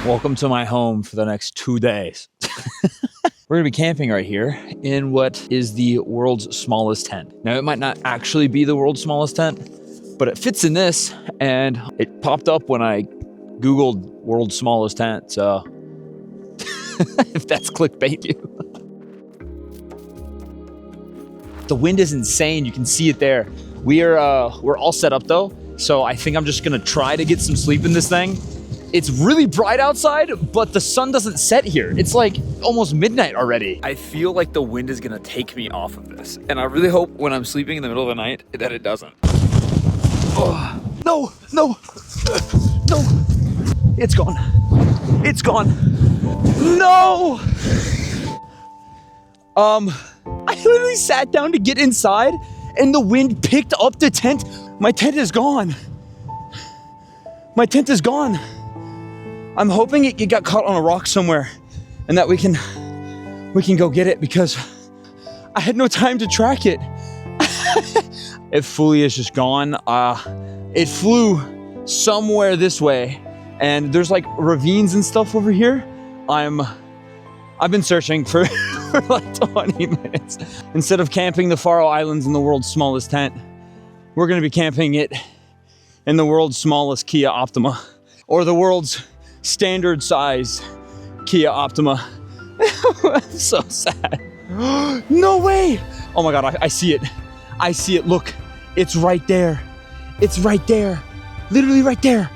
Welcome to my home for the next 2 days. We're gonna be camping right here in what is the world's smallest tent. Now, it might not actually be the world's smallest tent, but it fits in this, and it popped up when I Googled world's smallest tent, so if that's clickbait you. The wind is insane, you can see it there. We're all set up though, so I think I'm just gonna try to get some sleep in this thing. It's really bright outside, but the sun doesn't set here. It's like almost midnight already. I feel like the wind is gonna take me off of this. And I really hope when I'm sleeping in the middle of the night that it doesn't. Oh, no. It's gone. It's gone. No! I literally sat down to get inside and the wind picked up the tent. My tent is gone. My tent is gone. I'm hoping it got caught on a rock somewhere and that we can go get it because I had no time to track it. It fully is just gone. It flew somewhere this way and there's like ravines and stuff over here. I've been searching for like 20 minutes. Instead of camping the Faroe Islands in the world's smallest tent, we're gonna be camping it in the world's smallest Kia Optima or the world's standard size Kia Optima. I'm so sad. No way. Oh my God, I see it. I see it, look. It's right there. It's right there. Literally right there.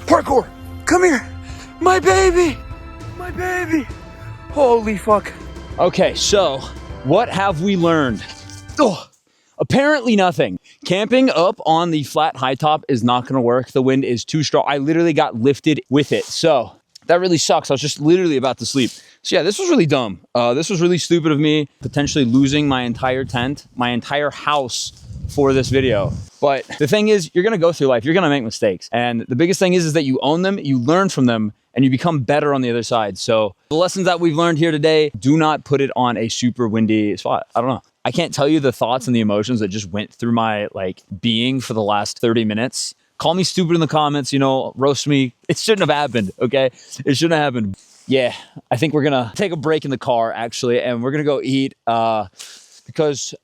Parkour, come here. My baby. My baby. Holy fuck. Okay, so what have we learned? Oh, apparently nothing. Camping up on the flat high top is not gonna work. The wind is too strong. I literally got lifted with it. So that really sucks. I was just literally about to sleep. So yeah, this was really dumb. This was really stupid of me, potentially losing my entire tent, my entire house for this video. But the thing is, you're gonna go through life, you're gonna make mistakes. And the biggest thing is that you own them, you learn from them, and you become better on the other side. So the lessons that we've learned here today, do not put it on a super windy spot. I don't know. I can't tell you the thoughts and the emotions that just went through my being for the last 30 minutes. Call me stupid in the comments, you know, roast me. It shouldn't have happened, okay? It shouldn't have happened. Yeah, I think we're gonna take a break in the car actually, and we're gonna go eat because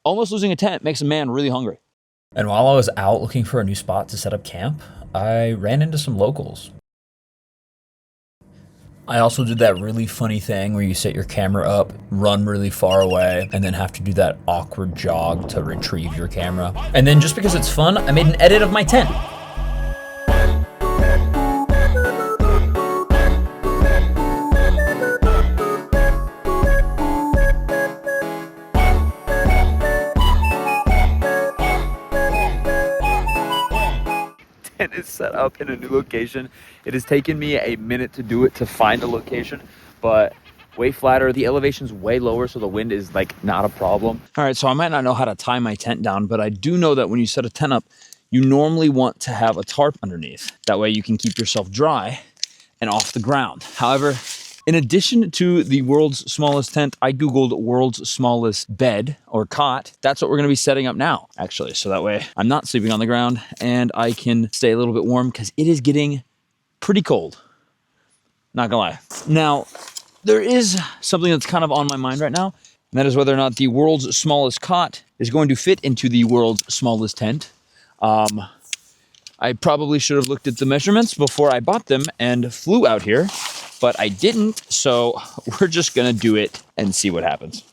almost losing a tent makes a man really hungry. And while I was out looking for a new spot to set up camp, I ran into some locals. I also did that really funny thing where you set your camera up, run really far away, and then have to do that awkward jog to retrieve your camera. And then just because it's fun, I made an edit of my tent. Tent is set up in a new location. It has taken me a minute to do it to find a location, but way flatter. The elevation's way lower, so the wind is not a problem. All right, so I might not know how to tie my tent down, but I do know that when you set a tent up, you normally want to have a tarp underneath. That way you can keep yourself dry and off the ground. However, in addition to the world's smallest tent, I Googled world's smallest bed or cot. That's what we're gonna be setting up now, actually. So that way I'm not sleeping on the ground and I can stay a little bit warm because it is getting pretty cold. Not gonna lie. Now, there is something that's kind of on my mind right now, and that is whether or not the world's smallest cot is going to fit into the world's smallest tent. I probably should have looked at the measurements before I bought them and flew out here, but I didn't, so we're just gonna do it and see what happens.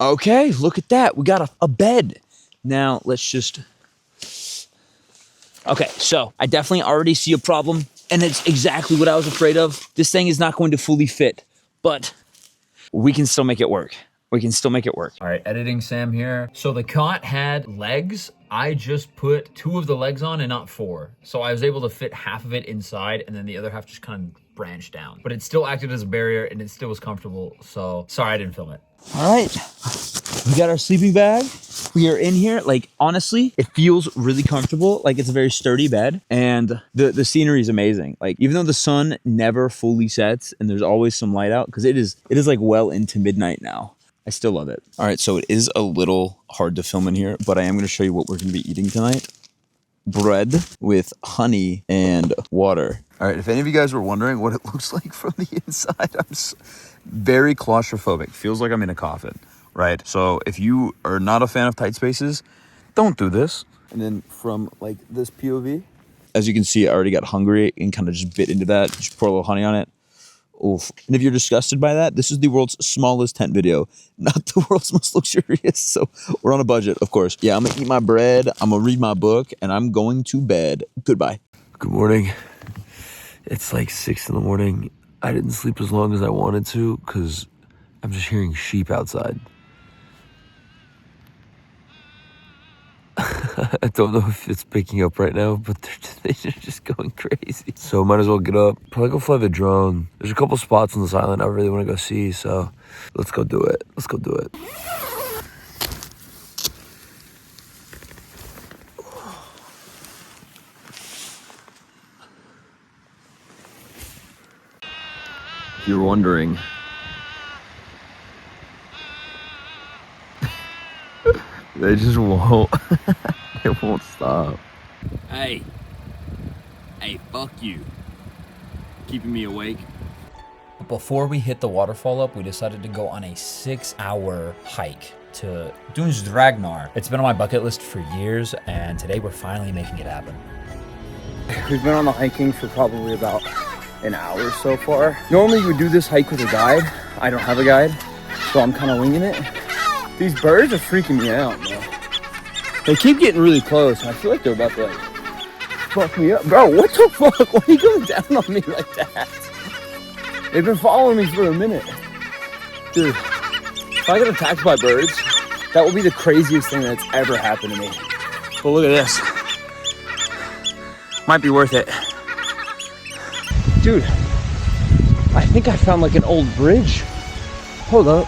Okay, look at that. We got a bed. Now, let's just... Okay, so I definitely already see a problem, and it's exactly what I was afraid of. This thing is not going to fully fit, but we can still make it work. We can still make it work. All right, editing Sam here. So the cot had legs. I just put 2 of the legs on and not 4. So I was able to fit half of it inside, and then the other half just kind of branch down. But it still acted as a barrier and it still was comfortable. So sorry I didn't film it. All right, we got our sleeping bag. We are in here. Like, honestly, it feels really comfortable. Like, it's a very sturdy bed, and the scenery is amazing. Like, even though the sun never fully sets and there's always some light out, because it is like well into midnight now, I still love it. All right, so it is a little hard to film in here, but I am going to show you what we're going to be eating tonight. Bread with honey and water. All right, if any of you guys were wondering what it looks like from the inside, I'm very claustrophobic. Feels like I'm in a coffin, right? So if you are not a fan of tight spaces, don't do this. And then from like this POV, as you can see, I already got hungry and kind of just bit into that. Just pour a little honey on it. Oof. And if you're disgusted by that, this is the world's smallest tent video, not the world's most luxurious. So we're on a budget, of course. Yeah, I'm gonna eat my bread, I'm gonna read my book, and I'm going to bed. Goodbye. Good morning. It's like 6 in the morning. I didn't sleep as long as I wanted to because I'm just hearing sheep outside. I don't know if it's picking up right now, but they're just going crazy. So might as well get up. Probably go fly the drone. There's a couple spots on this island I really want to go see, so let's go do it. Let's go do it. If you're wondering, they just won't. It won't stop. Hey, fuck you. Keeping me awake. Before we hit the waterfall up, we decided to go on a 6-hour hike to Dragnar. It's been on my bucket list for years, and today we're finally making it happen. We've been on the hiking for probably about an hour so far. Normally you would do this hike with a guide. I don't have a guide, so I'm kind of winging it. These birds are freaking me out, man. They keep getting really close. I feel like they're about to like fuck me up. Bro, what the fuck? Why are you going down on me like that? They've been following me for a minute. Dude, if I get attacked by birds, that will be the craziest thing that's ever happened to me. But look at this. Might be worth it. Dude, I think I found like an old bridge. Hold up.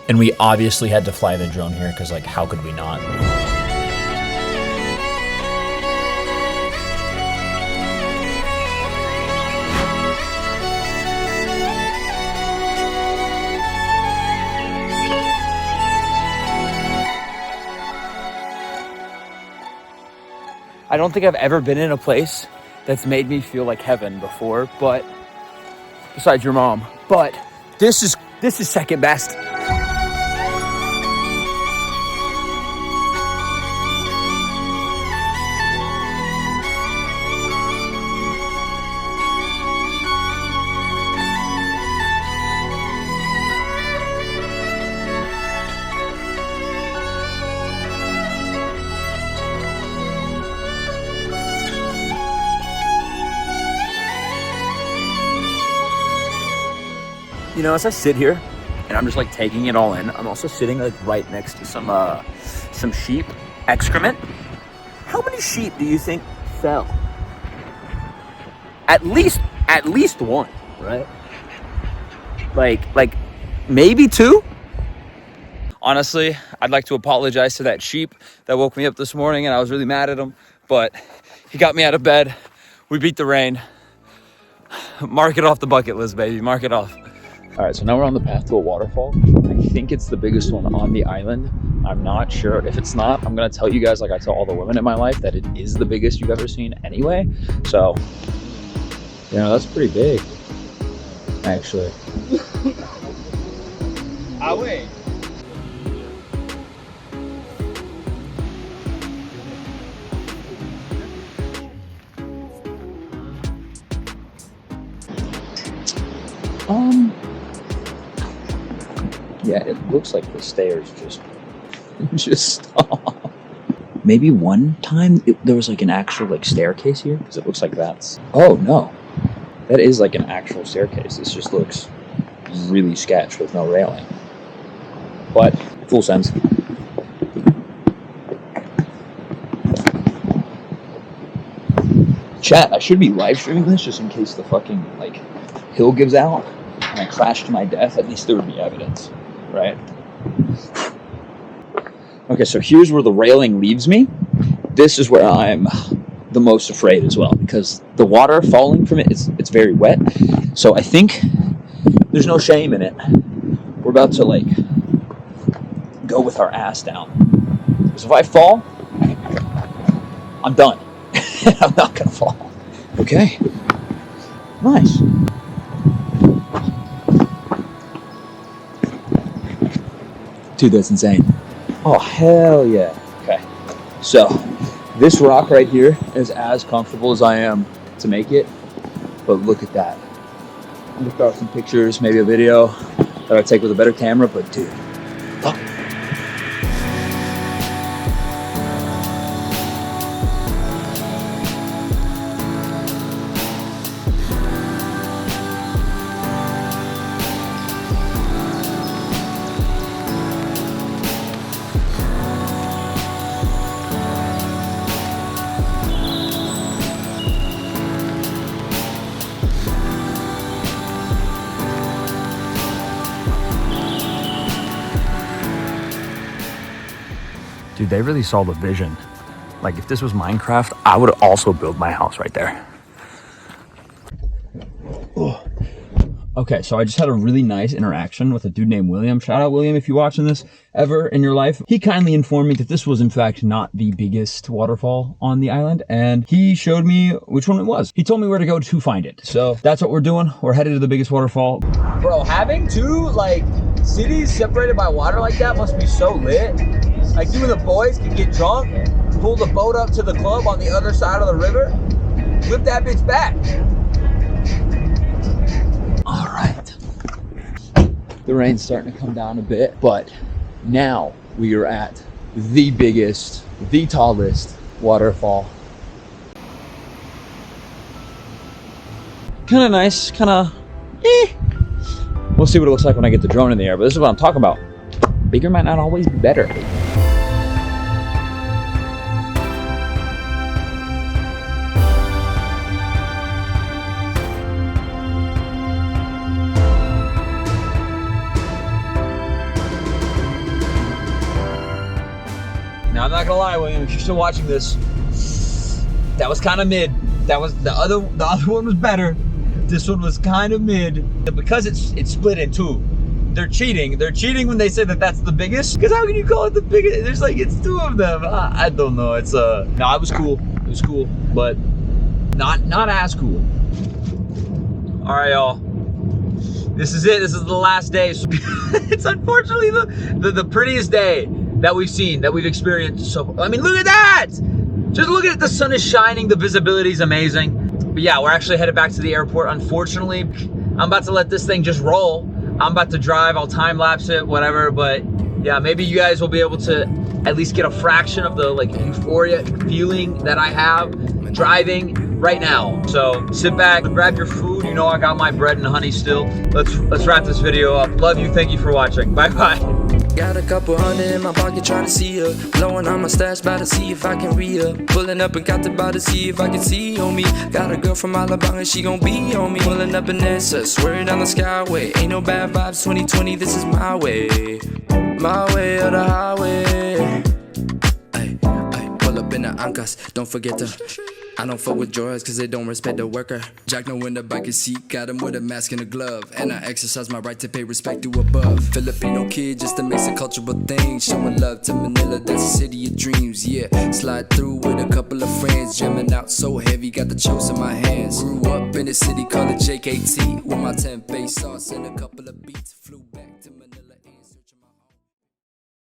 And we obviously had to fly the drone here because, like, how could we not? I don't think I've ever been in a place that's made me feel like heaven before, but besides your mom. But this is second best. You know, as I sit here and I'm just like taking it all in, I'm also sitting like right next to some sheep excrement. How many sheep do you think fell? At least one, right? Like maybe two? Honestly, I'd like to apologize to that sheep that woke me up this morning and I was really mad at him, but he got me out of bed. We beat the rain. Mark it off the bucket list, baby. Mark it off. All right, so now we're on the path to a waterfall. I think it's the biggest one on the island. I'm not sure. If it's not, I'm gonna tell you guys, like I tell all the women in my life, that it is the biggest you've ever seen anyway. So, you know, that's pretty big, actually. Ah, wait. Yeah, it looks like the stairs just stop. Maybe one time there was like an actual like staircase here, because it looks like that's... Oh no, that is like an actual staircase. This just looks really sketch with no railing. But full sense. Chat, I should be live streaming this just in case the fucking, like, hill gives out and I crash to my death. At least there would be evidence, right? Okay, so here's where the railing leaves me. This is where I'm the most afraid as well, because the water falling from it, it's very wet. So I think there's no shame in it. We're about to, like, go with our ass down. Because if I fall, I'm done. I'm not gonna fall. Okay. Nice. Dude, that's insane. Oh, hell yeah. Okay. So, this rock right here is as comfortable as I am to make it. But look at that. Look out some pictures, maybe a video that I take with a better camera, but dude, look. Dude, they really saw the vision. Like, if this was Minecraft, I would also build my house right there. Ugh. Okay, so I just had a really nice interaction with a dude named William. Shout out, William, if you're watching this ever in your life. He kindly informed me that this was, in fact, not the biggest waterfall on the island, and he showed me which one it was. He told me where to go to find it. So that's what we're doing. We're headed to the biggest waterfall. Bro, having two, like, cities separated by water like that must be so lit. Like, you and the boys can get drunk, pull the boat up to the club on the other side of the river, flip that bitch back. All right. The rain's starting to come down a bit, but now we are at the biggest, the tallest waterfall. Kind of nice, kind of We'll see what it looks like when I get the drone in the air, but this is what I'm talking about. Bigger might not always be better. Now, I'm not gonna lie, William, if you're still watching this, that was kind of mid. That was the other one was better. This one was kind of mid. Because it's split in two. They're cheating. They're cheating when they say that that's the biggest. Because how can you call it the biggest? There's like, it's two of them. I don't know. It's no, it was cool. It was cool, but not as cool. All right, y'all. This is it. This is the last day. So it's unfortunately the prettiest day that we've seen, that we've experienced. So, I mean, look at that! Just look at it. The sun is shining. The visibility is amazing. But yeah, we're actually headed back to the airport. Unfortunately, I'm about to let this thing just roll. I'm about to drive. I'll time lapse it, whatever. But yeah, maybe you guys will be able to at least get a fraction of the like euphoria feeling that I have driving right now. So sit back, grab your food. You know I got my bread and honey still. Let's wrap this video up. Love you. Thank you for watching. Bye bye. Got a couple hundred in my pocket trying to see her. Blowing on my stash, about to see if I can re her. Pulling up and got to about to see if I can see on me. Got a girl from Alabama, she gon' be on me. Pulling up in Nessa, swearing down the skyway. Ain't no bad vibes, 2020, this is my way. My way or the highway. Ay, pull up in the Ancas, don't forget to. I don't fuck with drawers cause they don't respect the worker. Jack no in the back of seat, got him with a mask and a glove. And I exercise my right to pay respect to above. Filipino kid just to mix a cultural thing. Showing love to Manila, that's a city of dreams, yeah. Slide through with a couple of friends. Jamming out so heavy, got the chose in my hands. Grew up in a city called the JKT. With my 10 face sauce and a couple of beats. Flew